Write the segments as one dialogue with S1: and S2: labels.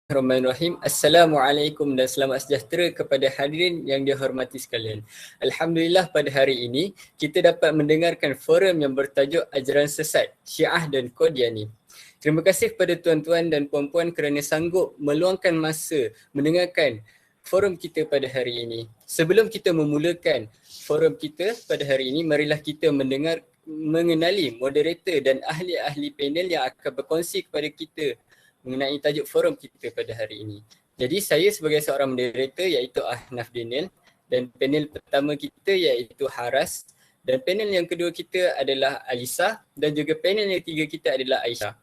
S1: Bismillahirrahmanirrahim. Assalamualaikum dan selamat sejahtera kepada hadirin yang dihormati sekalian. Alhamdulillah pada hari ini kita dapat mendengarkan forum yang bertajuk Ajaran Sesat, Syiah dan Qadiani. Terima kasih kepada tuan-tuan dan puan-puan kerana sanggup meluangkan masa mendengarkan forum kita pada hari ini. Sebelum kita memulakan forum kita pada hari ini, marilah kita mengenali moderator dan ahli-ahli panel yang akan berkongsi kepada kita mengenai tajuk forum kita pada hari ini. Jadi saya sebagai seorang moderator iaitu Ahnaf Daniel dan panel pertama kita iaitu Haras dan panel yang kedua kita adalah Alisa dan juga panel yang ketiga kita adalah Aisyah.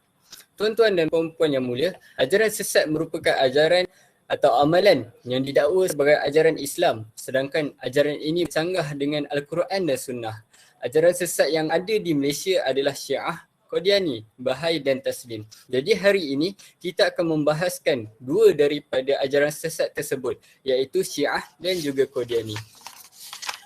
S1: Tuan-tuan dan puan-puan yang mulia, ajaran sesat merupakan ajaran atau amalan yang didakwa sebagai ajaran Islam, sedangkan ajaran ini bercanggah dengan Al-Quran dan Sunnah. Ajaran sesat yang ada di Malaysia adalah Syiah, Qadiani, Bahai dan Taslim. Jadi hari ini kita akan membahaskan dua daripada ajaran sesat tersebut iaitu Syiah dan juga Qadiani.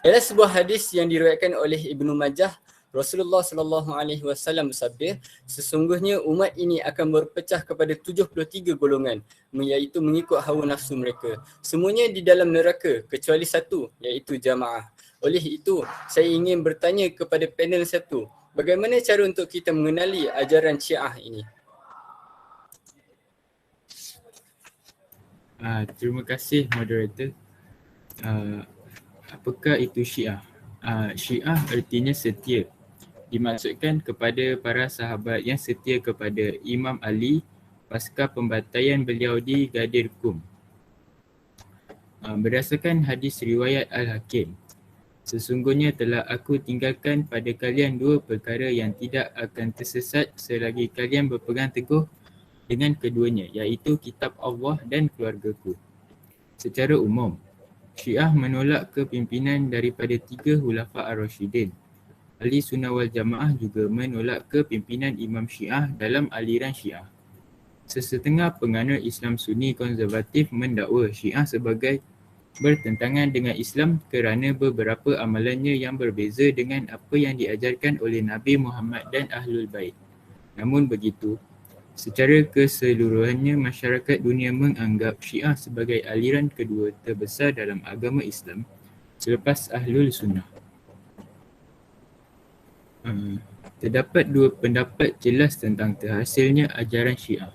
S1: Dalam sebuah hadis yang diriwayatkan oleh Ibnu Majah, Rasulullah SAW bersabda, sesungguhnya umat ini akan berpecah kepada 73 golongan iaitu mengikut hawa nafsu mereka. Semuanya di dalam neraka kecuali satu iaitu jamaah. Oleh itu, saya ingin bertanya kepada panel satu, bagaimana cara untuk kita mengenali ajaran Syiah ini?
S2: Terima kasih moderator. Apakah itu Syiah? Syiah artinya setia. Dimaksudkan kepada para sahabat yang setia kepada Imam Ali pasca pembantaian beliau di Ghadir Qum. Berdasarkan hadis riwayat Al-Hakim, sesungguhnya telah aku tinggalkan pada kalian dua perkara yang tidak akan tersesat selagi kalian berpegang teguh dengan keduanya, iaitu kitab Allah dan keluargaku. Secara umum, Syiah menolak kepimpinan daripada tiga Khulafa' Ar-Rasyidin. Ahli Sunnah wal Jamaah juga menolak kepimpinan Imam Syiah dalam aliran Syiah. Sesetengah penganut Islam Sunni konservatif mendakwa Syiah sebagai bertentangan dengan Islam kerana beberapa amalannya yang berbeza dengan apa yang diajarkan oleh Nabi Muhammad dan Ahlul Bait. Namun begitu, secara keseluruhannya masyarakat dunia menganggap Syiah sebagai aliran kedua terbesar dalam agama Islam selepas Ahlul Sunnah. Terdapat dua pendapat jelas tentang terhasilnya ajaran Syiah.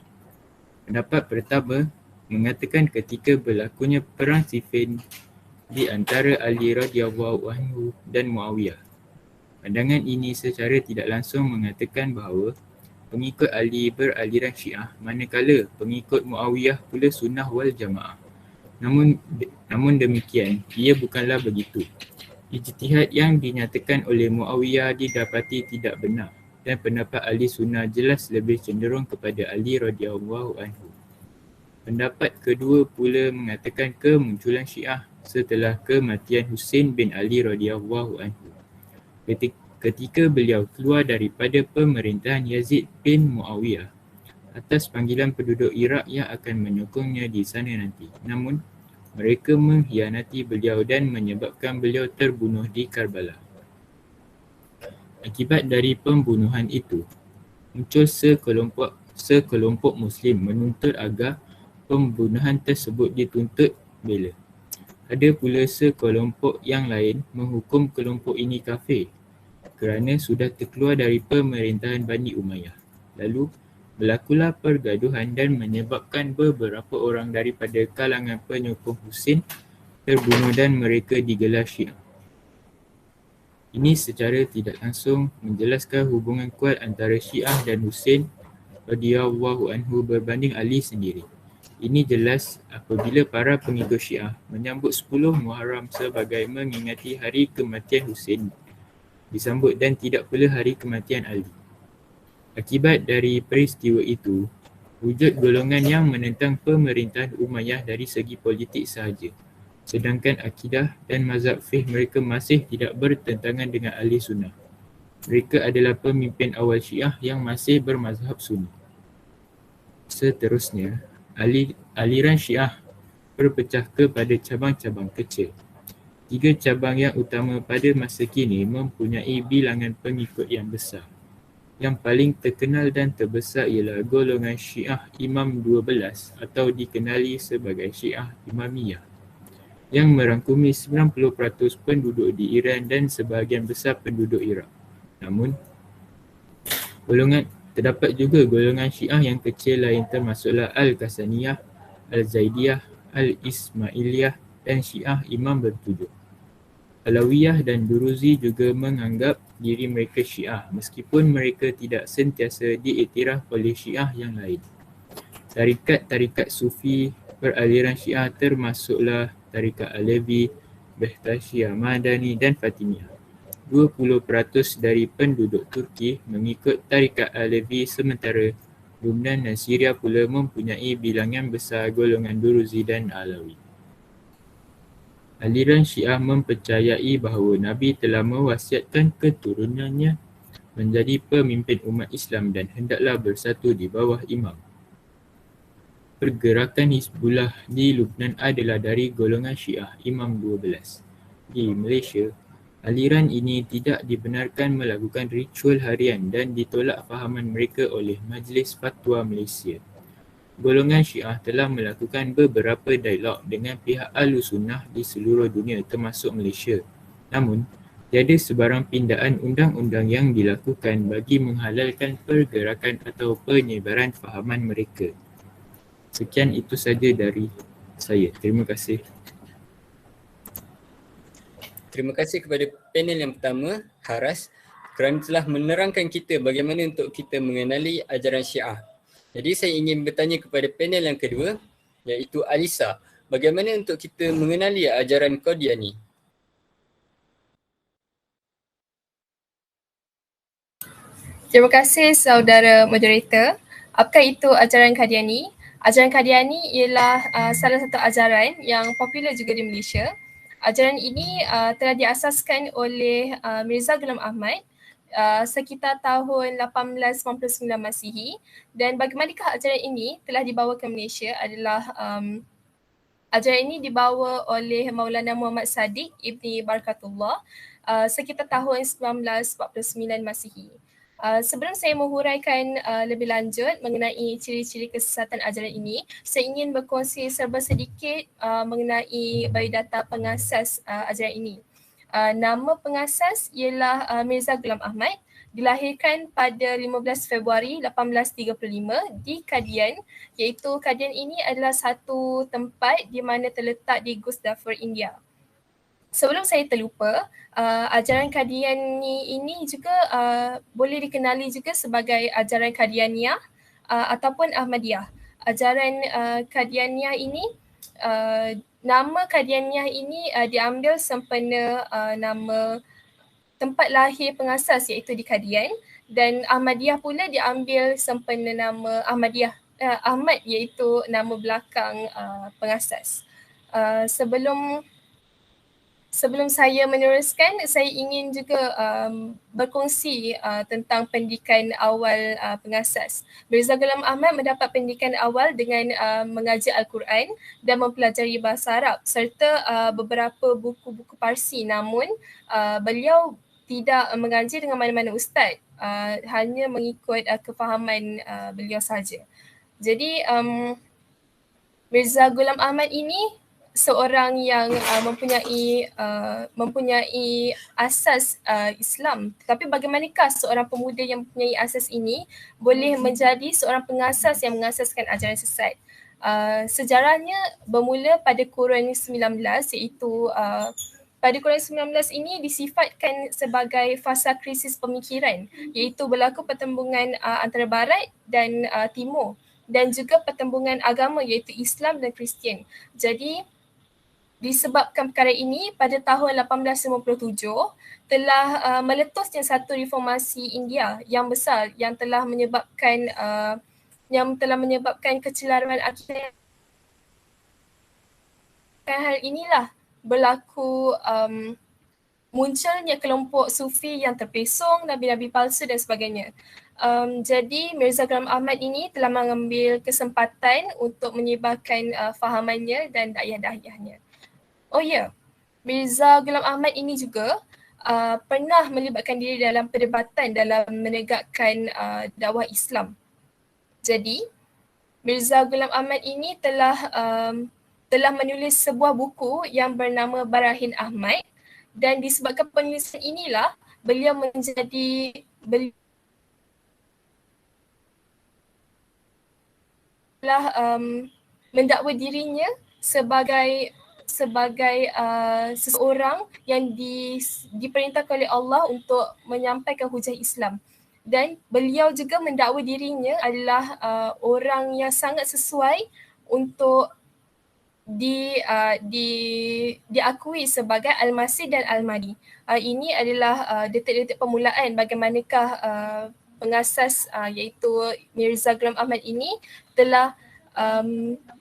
S2: Pendapat pertama mengatakan ketika berlakunya perang Siffin di antara Ali radhiyallahu anhu dan Muawiyah. Pandangan ini secara tidak langsung mengatakan bahawa pengikut Ali beraliran Syiah manakala pengikut Muawiyah pula Sunnah wal Jamaah. Namun demikian, ia bukanlah begitu. Ijtihad yang dinyatakan oleh Muawiyah didapati tidak benar dan pendapat ahli sunnah jelas lebih cenderung kepada Ali radhiyallahu anhu. Pendapat kedua pula mengatakan kemunculan Syiah setelah kematian Husain bin Ali radhiyallahu anhu. Ketika beliau keluar daripada pemerintahan Yazid bin Muawiyah atas panggilan penduduk Iraq yang akan menyokongnya di sana nanti. Namun, mereka mengkhianati beliau dan menyebabkan beliau terbunuh di Karbala. Akibat dari pembunuhan itu, muncul sekelompok Muslim menuntut agar pembunuhan tersebut dituntut bela. Ada pula sekelompok yang lain menghukum kelompok ini kafir kerana sudah terkeluar dari pemerintahan Bani Umayyah. Lalu, berlakulah pergaduhan dan menyebabkan beberapa orang daripada kalangan penyokong Husain terbunuh dan mereka digelar Syiah. Ini secara tidak langsung menjelaskan hubungan kuat antara Syiah dan Husain radhiyallahu anhu berbanding Ali sendiri. Ini jelas apabila para pengikut Syiah menyambut 10 Muharram sebagai mengingati hari kematian Husain disambut dan tidak pula hari kematian Ali. Akibat dari peristiwa itu, wujud golongan yang menentang pemerintahan Umayyah dari segi politik sahaja, sedangkan akidah dan mazhab fiqh mereka masih tidak bertentangan dengan ahli sunnah. Mereka adalah pemimpin awal Syiah yang masih bermazhab Sunni. Seterusnya, aliran Syiah berpecah kepada cabang-cabang kecil. 3 cabang yang utama pada masa kini mempunyai bilangan pengikut yang besar, Yang paling terkenal dan terbesar ialah golongan Syiah Imam 12 atau dikenali sebagai Syiah Imamiyah yang merangkumi 90% penduduk di Iran dan sebahagian besar penduduk Iraq. Namun, terdapat juga golongan Syiah yang kecil lain termasuklah Al-Qasaniyah, Al-Zaidiyah, Al-Ismailiyah dan Syiah Imam bertujuh. Alawiyah dan Duruzi juga menganggap diri mereka Syiah meskipun mereka tidak sentiasa diiktiraf oleh Syiah yang lain. Tarikat-tarikat Sufi beraliran Syiah termasuklah Tarikat Alevi, Bektasyiyah Madani dan Fatimiyah. 20% dari penduduk Turki mengikut Tarikat Alevi sementara Lubnan dan Syria pula mempunyai bilangan besar golongan Duruzi dan Alawi. Aliran Syiah mempercayai bahawa Nabi telah mewasiatkan keturunannya menjadi pemimpin umat Islam dan hendaklah bersatu di bawah imam. Pergerakan Hizbullah di Lubnan adalah dari golongan Syiah Imam 12. Di Malaysia, aliran ini tidak dibenarkan melakukan ritual harian dan ditolak fahaman mereka oleh Majlis Fatwa Malaysia. Golongan Syiah telah melakukan beberapa dialog dengan pihak Ahlussunnah di seluruh dunia termasuk Malaysia. Namun, tiada sebarang pindaan undang-undang yang dilakukan bagi menghalalkan pergerakan atau penyebaran fahaman mereka. Sekian itu saja dari saya. Terima kasih.
S1: Terima kasih kepada panel yang pertama, Haras, kerana telah menerangkan kita bagaimana untuk kita mengenali ajaran Syiah. Jadi saya ingin bertanya kepada panel yang kedua, iaitu Alisa. Bagaimana untuk kita mengenali ajaran Qadiani?
S3: Terima kasih saudara moderator. Apakah itu ajaran Qadiani? Ajaran Qadiani ialah salah satu ajaran yang popular juga di Malaysia. Ajaran ini telah diasaskan oleh Mirza Ghulam Ahmad sekitar tahun 1899 Masihi, dan bagaimanakah ajaran ini telah dibawa ke Malaysia adalah ajaran ini dibawa oleh Maulana Muhammad Sadiq Ibni Barakatullah sekitar tahun 1949 Masihi. Sebelum saya menghuraikan lebih lanjut mengenai ciri-ciri kesesatan ajaran ini, saya ingin berkongsi serba sedikit mengenai biodata pengasas ajaran ini. Nama pengasas ialah Mirza Ghulam Ahmad, dilahirkan pada 15 Februari 1835 di Qadian, iaitu Qadian ini adalah satu tempat di mana terletak di Guzdafur, India. Sebelum saya terlupa, ajaran Qadiani ini juga boleh dikenali juga sebagai ajaran Qadianiyah ataupun Ahmadiyah. Ajaran Qadianiyah ini, nama Qadianiyah ini diambil sempena nama tempat lahir pengasas iaitu di Qadian, dan Ahmadiyah pula diambil sempena nama Ahmad iaitu nama belakang pengasas. Sebelum saya meneruskan, saya ingin juga berkongsi tentang pendidikan awal pengasas. Mirza Ghulam Ahmad mendapat pendidikan awal dengan mengajar Al-Quran dan mempelajari bahasa Arab serta beberapa buku-buku Parsi, namun beliau tidak mengaji dengan mana-mana ustaz, hanya mengikut kefahaman beliau sahaja. Jadi Mirza Ghulam Ahmad ini seorang yang mempunyai asas Islam. Tapi bagaimanakah seorang pemuda yang mempunyai asas ini boleh menjadi seorang pengasas yang mengasaskan ajaran sesat? Sejarahnya bermula pada kurun 19, iaitu pada kurun 19 ini disifatkan sebagai fasa krisis pemikiran, iaitu berlaku pertembungan antara Barat dan Timur, dan juga pertembungan agama iaitu Islam dan Kristian. Jadi disebabkan perkara ini, pada tahun 1857 telah meletusnya satu reformasi India yang besar yang telah menyebabkan kecelaruan akidah. Hal inilah berlaku munculnya kelompok sufi yang terpesong, nabi-nabi palsu dan sebagainya. Jadi Mirza Ghulam Ahmad ini telah mengambil kesempatan untuk menyebarkan fahamannya dan dakwah-dakwahnya. Oh ya, Mirza Ghulam Ahmad ini juga pernah melibatkan diri dalam perdebatan dalam menegakkan dakwah Islam. Jadi Mirza Ghulam Ahmad ini telah menulis sebuah buku yang bernama Barahin Ahmad, dan disebabkan penulisan inilah beliau mendakwa dirinya sebagai seseorang yang diperintahkan oleh Allah untuk menyampaikan hujah Islam. Dan beliau juga mendakwa dirinya adalah orang yang sangat sesuai untuk diakui sebagai Al-Masih dan Al-Mahdi. Ini adalah detik-detik permulaan bagaimanakah pengasas iaitu Mirza Ghulam Ahmad ini telah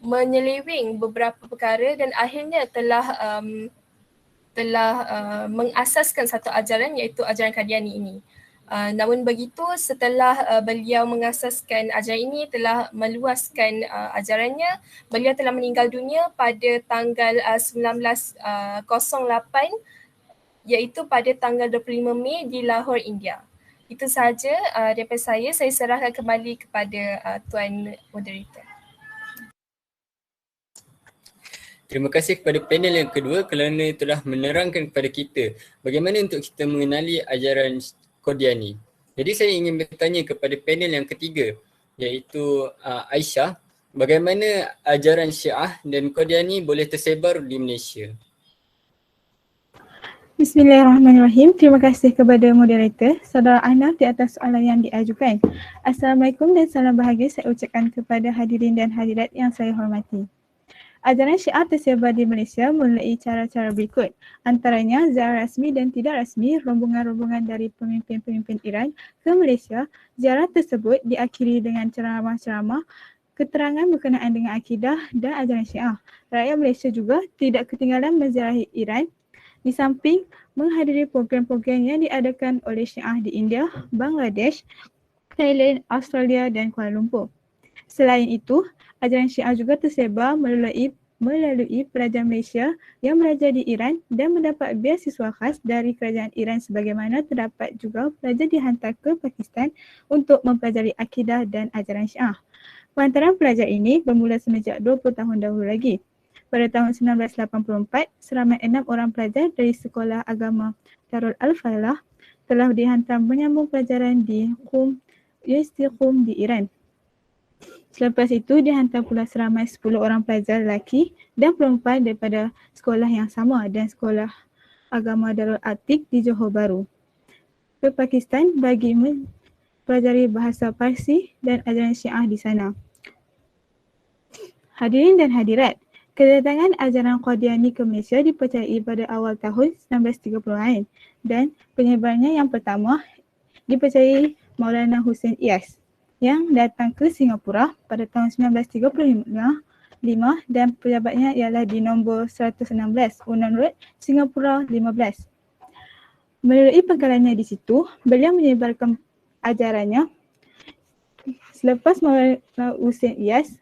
S3: menyeleweng beberapa perkara dan akhirnya telah mengasaskan satu ajaran iaitu ajaran Qadiani ini. Namun begitu, setelah beliau mengasaskan ajaran ini, telah meluaskan ajarannya, beliau telah meninggal dunia pada tanggal 1908 iaitu pada tanggal 25 Mei di Lahore, India. Itu sahaja daripada saya serahkan kembali kepada Tuan Moderator.
S1: Terima kasih kepada panel yang kedua kerana telah menerangkan kepada kita bagaimana untuk kita mengenali ajaran Qadiani. Jadi saya ingin bertanya kepada panel yang ketiga iaitu Aisyah, bagaimana ajaran Syiah dan Qadiani boleh tersebar di Malaysia?
S4: Bismillahirrahmanirrahim. Terima kasih kepada moderator, Saudara Ahnaf di atas soalan yang diajukan. Assalamualaikum dan salam bahagia saya ucapkan kepada hadirin dan hadirat yang saya hormati. Ajaran Syiah tersebar di Malaysia melalui cara-cara berikut. Antaranya ziarah rasmi dan tidak rasmi rombongan-rombongan dari pemimpin-pemimpin Iran ke Malaysia. Ziarah tersebut diakhiri dengan ceramah-ceramah, keterangan berkenaan dengan akidah dan ajaran Syiah. Rakyat Malaysia juga tidak ketinggalan menziarahi Iran di samping menghadiri program-program yang diadakan oleh Syiah di India, Bangladesh, Thailand, Australia dan Kuala Lumpur. Selain itu, ajaran Syiah juga tersebar melalui pelajar Malaysia yang belajar di Iran dan mendapat beasiswa khas dari kerajaan Iran, sebagaimana terdapat juga pelajar dihantar ke Pakistan untuk mempelajari akidah dan ajaran Syiah. Perantaran pelajar ini bermula semenjak 20 tahun dahulu lagi. Pada tahun 1984, seramai 6 orang pelajar dari Sekolah Agama Darul Al-Falah telah dihantar menyambung pelajaran di Universiti Qom di Iran. Selepas itu dihantar pula seramai 10 orang pelajar lelaki dan perempuan daripada sekolah yang sama dan Sekolah Agama Darul Atik di Johor Bahru ke Pakistan bagi mempelajari bahasa Parsi dan ajaran Syiah di sana. Hadirin dan hadirat, kedatangan ajaran Qadiani ke Malaysia dipercayai pada awal tahun 1930-an dan penyebarannya yang pertama dipercayai Maulana Hussein Iyas yang datang ke Singapura pada tahun 1935 dan pejabatnya ialah di nombor 116 Unan Road, Singapura 15. Melalui penggalannya di situ, beliau menyebarkan ajarannya. Selepas Maulana Hussein Iyas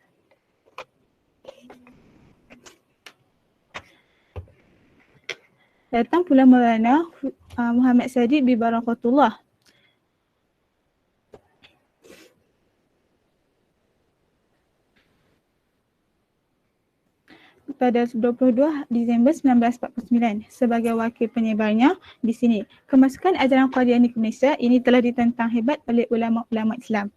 S4: datang pula Maulana Muhammad Sadiq bi Barakatullah. Pada 22 Disember 1949 sebagai wakil penyebarnya di sini. Kemasukan ajaran Qadiani ke Malaysia ini telah ditentang hebat oleh ulama-ulama Islam.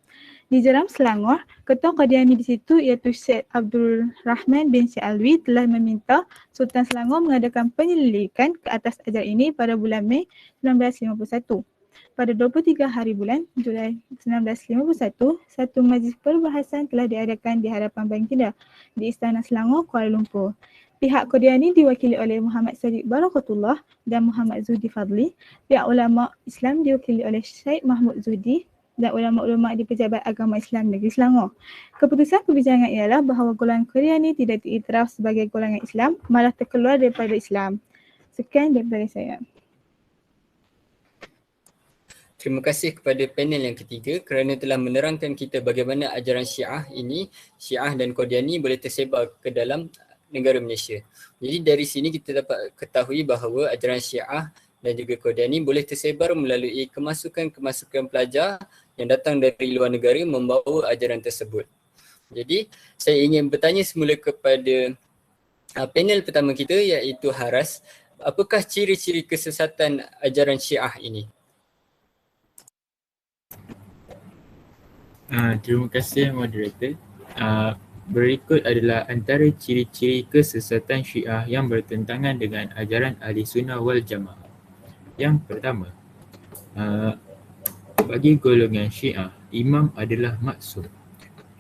S4: Di Jeram, Selangor, ketua Qadiani di situ iaitu Syed Abdul Rahman bin Syed Alwi telah meminta Sultan Selangor mengadakan penyelidikan ke atas ajaran ini pada bulan Mei 1951. Pada 23 hari bulan Julai 1951, satu majlis perbahasan telah diadakan di hadapan Baginda di Istana Selangor, Kuala Lumpur. Pihak Qadiani diwakili oleh Muhammad Sadiq Barakatullah dan Muhammad Zudi Fadli. Pihak ulama Islam diwakili oleh Syed Mahmud Zudi dan ulama-ulama di Pejabat Agama Islam Negeri Selangor. Keputusan kebijakan ialah bahawa golongan Qadiani tidak diiktiraf sebagai golongan Islam, malah terkeluar daripada Islam. Sekian daripada saya.
S1: Terima kasih kepada panel yang ketiga kerana telah menerangkan kita bagaimana ajaran Syiah ini, Syiah dan Qadiani boleh tersebar ke dalam negara Malaysia. Jadi dari sini kita dapat ketahui bahawa ajaran Syiah dan juga Qadiani boleh tersebar melalui kemasukan-kemasukan pelajar yang datang dari luar negara membawa ajaran tersebut. Jadi saya ingin bertanya semula kepada panel pertama kita iaitu Haras, apakah ciri-ciri kesesatan ajaran Syiah ini?
S2: Terima kasih moderator. Berikut adalah antara ciri-ciri kesesatan Syiah yang bertentangan dengan ajaran Ahli Sunnah wal Jamaah. Yang pertama, bagi golongan Syiah, imam adalah maksum.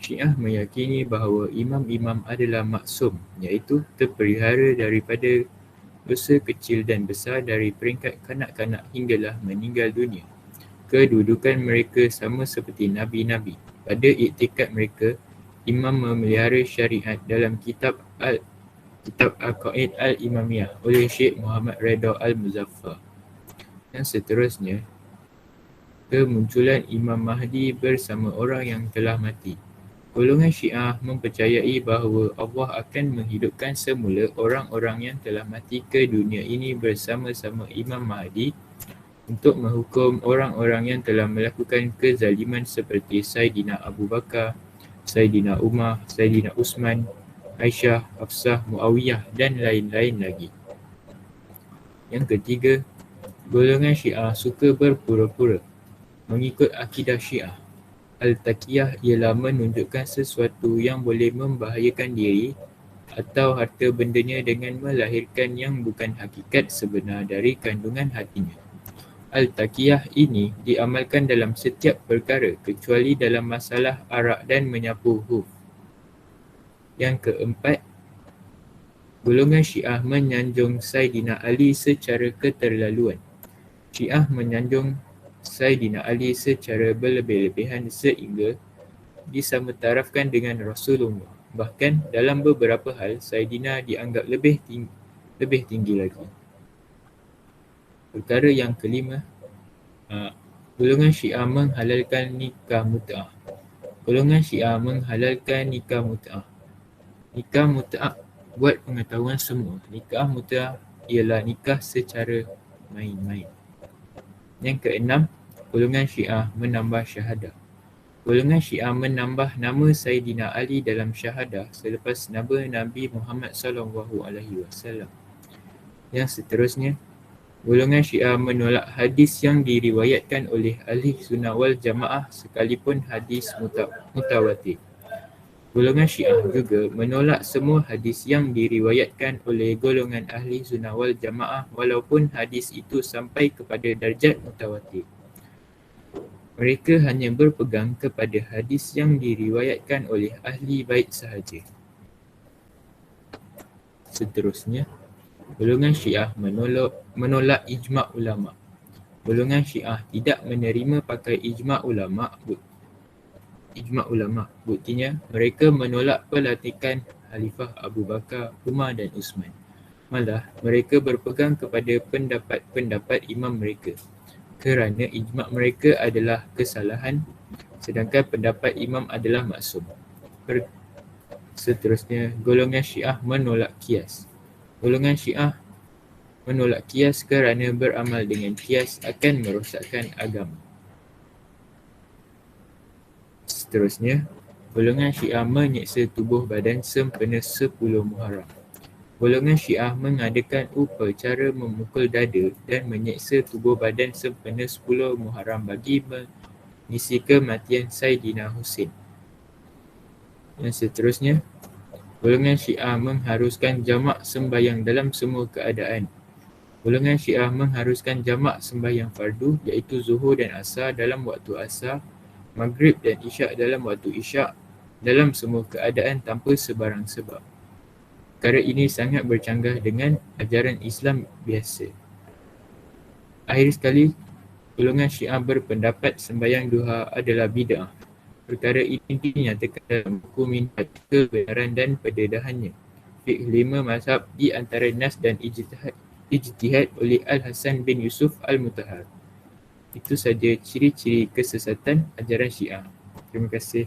S2: Syiah meyakini bahawa imam-imam adalah maksum, iaitu terpelihara daripada dosa kecil dan besar dari peringkat kanak-kanak hinggalah meninggal dunia. Kedudukan mereka sama seperti Nabi-Nabi. Pada iktikad mereka, imam memelihara syariat dalam kitab Al-Qaid Al-Imamiyah oleh Syekh Muhammad Redha Al-Muzaffar. Yang seterusnya, kemunculan Imam Mahdi bersama orang yang telah mati. Golongan Syiah mempercayai bahawa Allah akan menghidupkan semula orang-orang yang telah mati ke dunia ini bersama-sama Imam Mahdi untuk menghukum orang-orang yang telah melakukan kezaliman seperti Saidina Abu Bakar, Saidina Umar, Saidina Uthman, Aisyah, Hafsah, Muawiyah dan lain-lain lagi. Yang ketiga, golongan Syiah suka berpura-pura. Mengikut akidah Syiah, Al-Taqiyah ialah menunjukkan sesuatu yang boleh membahayakan diri atau harta bendanya dengan melahirkan yang bukan hakikat sebenar dari kandungan hatinya. Al-Taqiyah ini diamalkan dalam setiap perkara kecuali dalam masalah arak dan menyapu huf. Yang keempat, golongan Syiah menyanjung Saidina Ali secara keterlaluan. Syiah menyanjung Saidina Ali secara berlebih-lebihan sehingga disametarafkan dengan Rasulullah. Bahkan dalam beberapa hal, Saidina dianggap lebih tinggi lagi. Perkara yang kelima, golongan Syiah menghalalkan nikah mut'ah. Golongan Syiah menghalalkan nikah mut'ah. Nikah mut'ah, buat pengetahuan semua, nikah mut'ah ialah nikah secara main-main. Yang keenam, golongan Syiah menambah syahadah. Golongan Syiah menambah nama Saidina Ali dalam syahadah selepas nama Nabi Muhammad SAW. Yang seterusnya, golongan Syiah menolak hadis yang diriwayatkan oleh Ahli Sunnah wal Jamaah sekalipun hadis mutawatir. Golongan Syiah juga menolak semua hadis yang diriwayatkan oleh golongan Ahli Sunnah wal Jamaah walaupun hadis itu sampai kepada darjat mutawatir. Mereka hanya berpegang kepada hadis yang diriwayatkan oleh ahli bait sahaja. Seterusnya, golongan Syiah menolak ijma' ulama'. Golongan Syiah tidak menerima pakai ijma' ulama'. Buktinya, mereka menolak pelantikan Khalifah Abu Bakar, Umar dan Uthman. Malah, mereka berpegang kepada pendapat imam mereka kerana ijma' mereka adalah kesalahan sedangkan pendapat imam adalah maksum. Seterusnya, golongan Syiah menolak qiyas. Golongan Syiah menolak qiyas kerana beramal dengan qiyas akan merosakkan agama. Seterusnya, golongan Syiah menyeksa tubuh badan sempena 10 Muharram. Golongan Syiah mengadakan upacara memukul dada dan menyeksa tubuh badan sempena 10 Muharram bagi mengisi kematian Saidina Husain. Yang seterusnya, golongan Syiah mengharuskan jamak sembahyang dalam semua keadaan. Golongan Syiah mengharuskan jamak sembahyang fardu iaitu Zuhur dan Asar dalam waktu Asar, Maghrib dan Isyak dalam waktu Isyak dalam semua keadaan tanpa sebarang sebab. Perkara ini sangat bercanggah dengan ajaran Islam biasa. Akhir sekali, golongan Syiah berpendapat sembahyang duha adalah bid'ah. Perkara ini dinyatakan dalam buku Minhaj Kebenaran dan Pendedahannya, Fiqh 5 Mazhab di antara Nas dan Ijtihad oleh Al-Hasan bin Yusuf Al-Mutahhar. Itu saja ciri-ciri kesesatan ajaran Syiah. Terima kasih.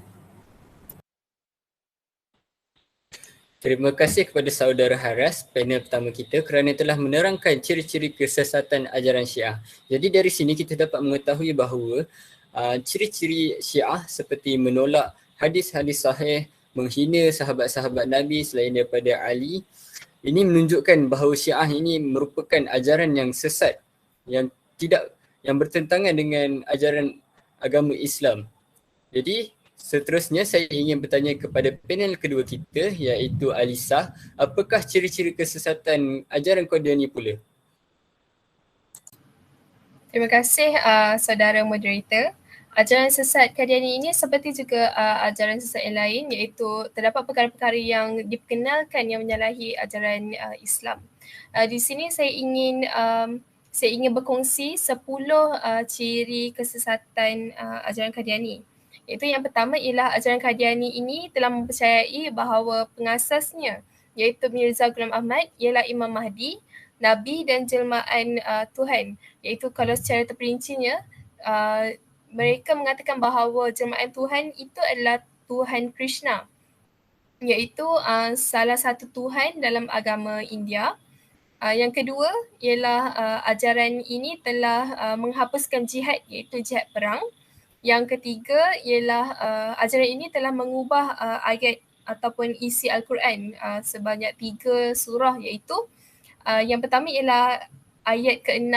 S1: Terima kasih kepada saudara Haras, panel pertama kita kerana telah menerangkan ciri-ciri kesesatan ajaran Syiah. Jadi dari sini kita dapat mengetahui bahawa ciri-ciri Syiah seperti menolak hadis-hadis sahih, menghina sahabat-sahabat Nabi selain daripada Ali, ini menunjukkan bahawa Syiah ini merupakan ajaran yang sesat, yang bertentangan dengan ajaran agama Islam. Jadi seterusnya saya ingin bertanya kepada panel kedua kita iaitu Alisa, apakah ciri-ciri kesesatan ajaran Qadiani pula?
S3: Terima kasih saudara moderator. Ajaran sesat Qadiani ini seperti juga ajaran sesat yang lain, iaitu terdapat perkara-perkara yang diperkenalkan yang menyalahi ajaran Islam. Di sini saya ingin berkongsi 10 ciri kesesatan ajaran Qadiani. Iaitu yang pertama ialah ajaran Qadiani ini telah mempercayai bahawa pengasasnya iaitu Mirza Ghulam Ahmad ialah Imam Mahdi, Nabi dan jelmaan Tuhan. Iaitu kalau secara terperincinya mereka mengatakan bahawa jelmaan Tuhan itu adalah Tuhan Krishna, iaitu salah satu Tuhan dalam agama India. Yang kedua ialah ajaran ini telah menghapuskan jihad iaitu jihad perang. Yang ketiga ialah ajaran ini telah mengubah ayat ataupun isi Al-Quran sebanyak 3 surah, iaitu yang pertama ialah ayat ke-6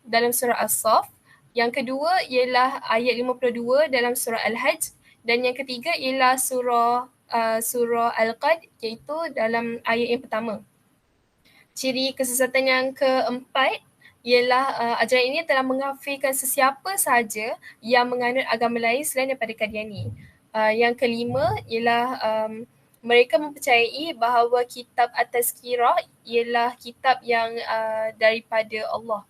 S3: dalam surah As-Saff, yang kedua ialah ayat 52 dalam surah Al-Hajj, dan yang ketiga ialah surah Al-Qad iaitu dalam ayat yang pertama. Ciri kesesatan yang keempat ialah ajaran ini telah mengkafirkan sesiapa sahaja yang menganut agama lain selain daripada Qadiani. Yang kelima ialah mereka mempercayai bahawa kitab At-Tazkirah ialah kitab yang daripada Allah.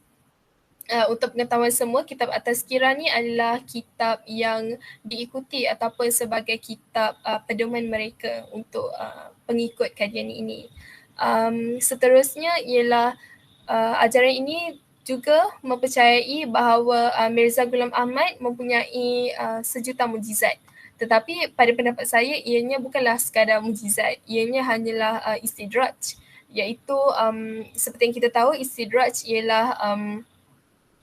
S3: Untuk pengetahuan semua, kitab At-Tazkirah ni adalah kitab yang diikuti ataupun sebagai kitab pedoman mereka untuk pengikut Qadiani ini. Seterusnya ialah ajaran ini juga mempercayai bahawa Mirza Ghulam Ahmad mempunyai sejuta mukjizat. Tetapi pada pendapat saya ianya bukanlah sekadar mukjizat, ianya hanyalah istidraj, iaitu seperti yang kita tahu istidraj ialah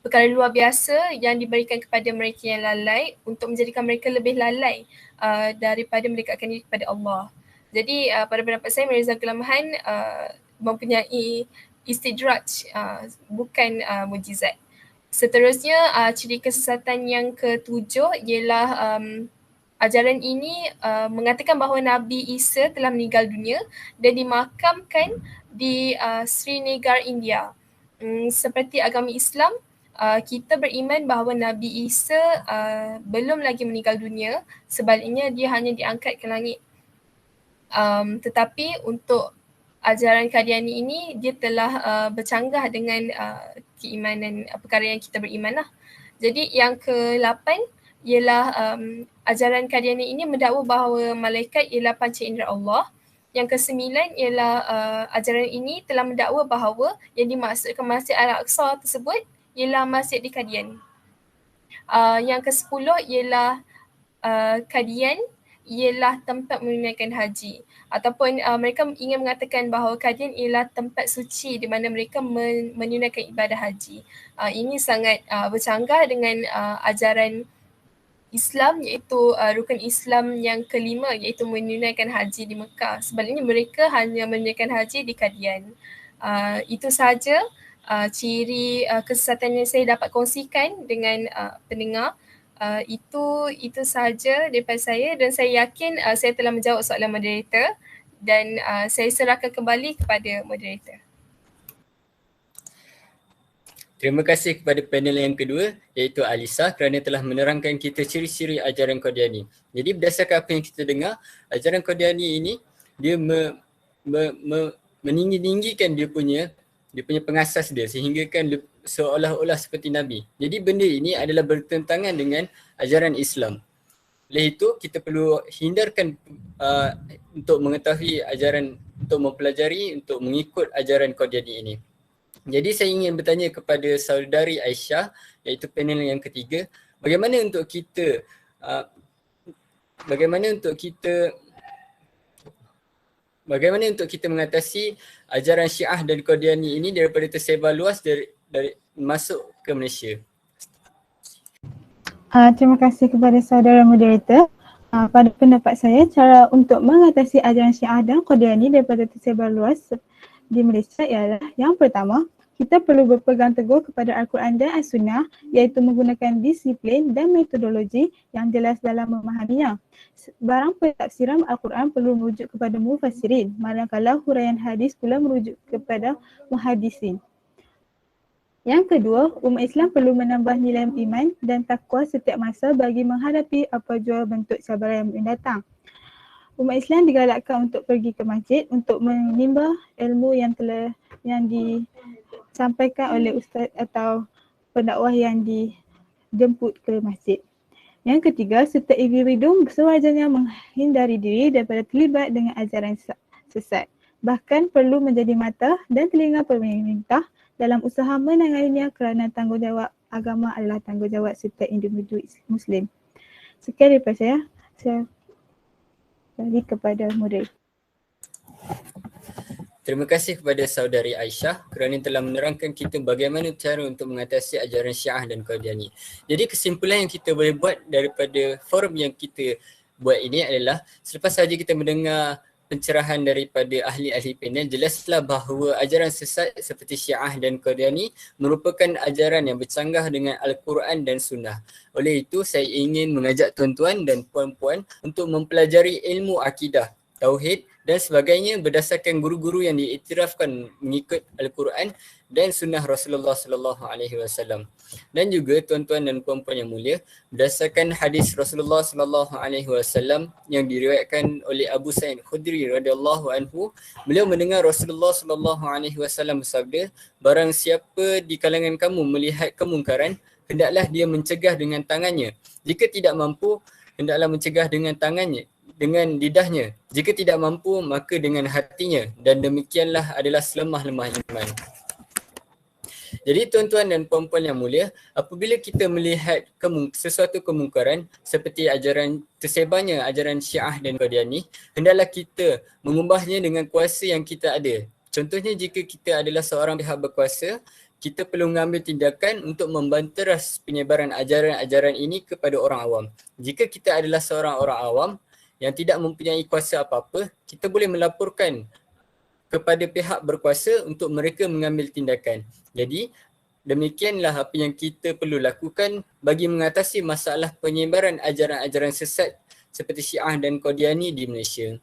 S3: perkara luar biasa yang diberikan kepada mereka yang lalai untuk menjadikan mereka lebih lalai daripada mendekatkan diri kepada Allah. Jadi pada pendapat saya Mirza Ghulam Ahmad mempunyai istidraj, bukan mukjizat. Seterusnya ciri kesesatan yang ketujuh ialah ajaran ini mengatakan bahawa Nabi Isa telah meninggal dunia dan dimakamkan di Srinagar, India. Seperti agama Islam, kita beriman bahawa Nabi Isa belum lagi meninggal dunia, sebaliknya dia hanya diangkat ke langit. Tetapi untuk ajaran Qadiani ini dia telah bercanggah dengan keimanan perkara yang kita beriman lah. Jadi yang ke-8 ialah ajaran Qadiani ini mendakwa bahawa malaikat ialah panca indera Allah. Yang ke-9 ialah ajaran ini telah mendakwa bahawa yang dimaksudkan Masjid Al-Aqsa tersebut ialah masjid di Qadian. Yang ke-10 ialah Qadian ialah tempat menunaikan haji, ataupun mereka ingin mengatakan bahawa Qadian ialah tempat suci di mana mereka menunaikan ibadah haji. Ini sangat bercanggah dengan ajaran Islam, iaitu rukun Islam yang kelima, iaitu menunaikan haji di Mekah. Sebaliknya mereka hanya menunaikan haji di Qadian. Itu sahaja ciri kesesatan yang saya dapat kongsikan dengan pendengar. Itu sahaja daripada saya, dan saya yakin saya telah menjawab soalan moderator, dan saya serahkan kembali kepada moderator.
S1: Terima kasih kepada panel yang kedua iaitu Alisa kerana telah menerangkan kita ciri-ciri ajaran Qadiani. Jadi berdasarkan apa yang kita dengar, ajaran Qadiani ini dia meninggi-tinggikan dia punya pengasas dia sehingga kan seolah-olah seperti Nabi. Jadi benda ini adalah bertentangan dengan ajaran Islam. Oleh itu kita perlu hindarkan untuk mengetahui ajaran, untuk mempelajari, untuk mengikut ajaran Qadiani ini. Jadi saya ingin bertanya kepada saudari Aisyah iaitu panel yang ketiga, bagaimana untuk kita bagaimana untuk kita mengatasi ajaran Syiah dan Qadiani ini daripada tersebar luas dari masuk ke Malaysia?
S4: Terima kasih kepada saudara moderator. Pada pendapat saya, cara untuk mengatasi ajaran Syiah dan Qadiani daripada tersebar luas di Malaysia ialah yang pertama, kita perlu berpegang teguh kepada Al-Quran dan As-Sunnah, iaitu menggunakan disiplin dan metodologi yang jelas dalam memahaminya. Barang pentafsiran Al-Quran perlu merujuk kepada mufassirin, manakala huraian hadis pula merujuk kepada muhaddisin. Yang kedua, umat Islam perlu menambah nilai iman dan takwa setiap masa bagi menghadapi apa jua bentuk cabaran yang mendatang. Umat Islam digalakkan untuk pergi ke masjid untuk menimba ilmu yang disampaikan oleh ustaz atau pendakwah yang dijemput ke masjid. Yang ketiga, setiap individu sewajarnya menghindari diri daripada terlibat dengan ajaran sesat. Bahkan perlu menjadi mata dan telinga pemerintah dalam usaha menanganinya kerana tanggungjawab agama adalah tanggungjawab setiap individu Muslim. Sekian daripada saya balik kepada moderator.
S1: Terima kasih kepada saudari Aisyah kerana telah menerangkan kita bagaimana cara untuk mengatasi ajaran Syiah dan Qadiani. Jadi kesimpulan yang kita boleh buat daripada forum yang kita buat ini adalah selepas sahaja kita mendengar pencerahan daripada ahli-ahli panel, jelaslah bahawa ajaran sesat seperti Syiah dan Qadiani merupakan ajaran yang bercanggah dengan Al-Quran dan Sunnah. Oleh itu, saya ingin mengajak tuan-tuan dan puan-puan untuk mempelajari ilmu akidah, tauhid dan sebagainya berdasarkan guru-guru yang diiktirafkan mengikut Al-Quran dan Sunnah Rasulullah sallallahu alaihi wasallam. Dan juga tuan-tuan dan puan-puan yang mulia, berdasarkan hadis Rasulullah sallallahu alaihi wasallam yang diriwayatkan oleh Abu Sa'id Khudri radhiyallahu anhu, beliau mendengar Rasulullah sallallahu alaihi wasallam bersabda, barang siapa di kalangan kamu melihat kemungkaran, hendaklah dia mencegah dengan tangannya. Jika tidak mampu, hendaklah mencegah dengan tangannya, dengan lidahnya. Jika tidak mampu, maka dengan hatinya. Dan demikianlah adalah selemah-lemah iman. Jadi tuan-tuan dan puan-puan yang mulia, apabila kita melihat sesuatu kemungkaran seperti ajaran tersebarnya ajaran Syiah dan Qadiani, hendaklah kita mengubahnya dengan kuasa yang kita ada. Contohnya, jika kita adalah seorang pihak berkuasa, kita perlu mengambil tindakan untuk membanteras penyebaran ajaran-ajaran ini kepada orang awam. Jika kita adalah seorang orang awam yang tidak mempunyai kuasa apa-apa, kita boleh melaporkan kepada pihak berkuasa untuk mereka mengambil tindakan. Jadi, demikianlah apa yang kita perlu lakukan bagi mengatasi masalah penyebaran ajaran-ajaran sesat seperti Syiah dan Qadiani di Malaysia.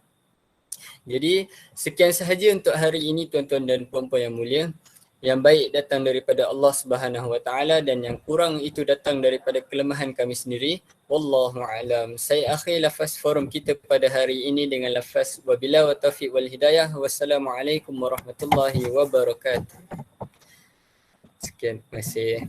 S1: Jadi, sekian sahaja untuk hari ini tuan-tuan dan puan-puan yang mulia. Yang baik datang daripada Allah Subhanahu Wa Taala dan yang kurang itu datang daripada kelemahan kami sendiri. Wallahu a'lam. Saya akhir lafaz forum kita pada hari ini dengan lafaz wabillahi wa taufiq wal hidayah. Wassalamualaikum warahmatullahi wabarakatuh. Sekian, terima kasih.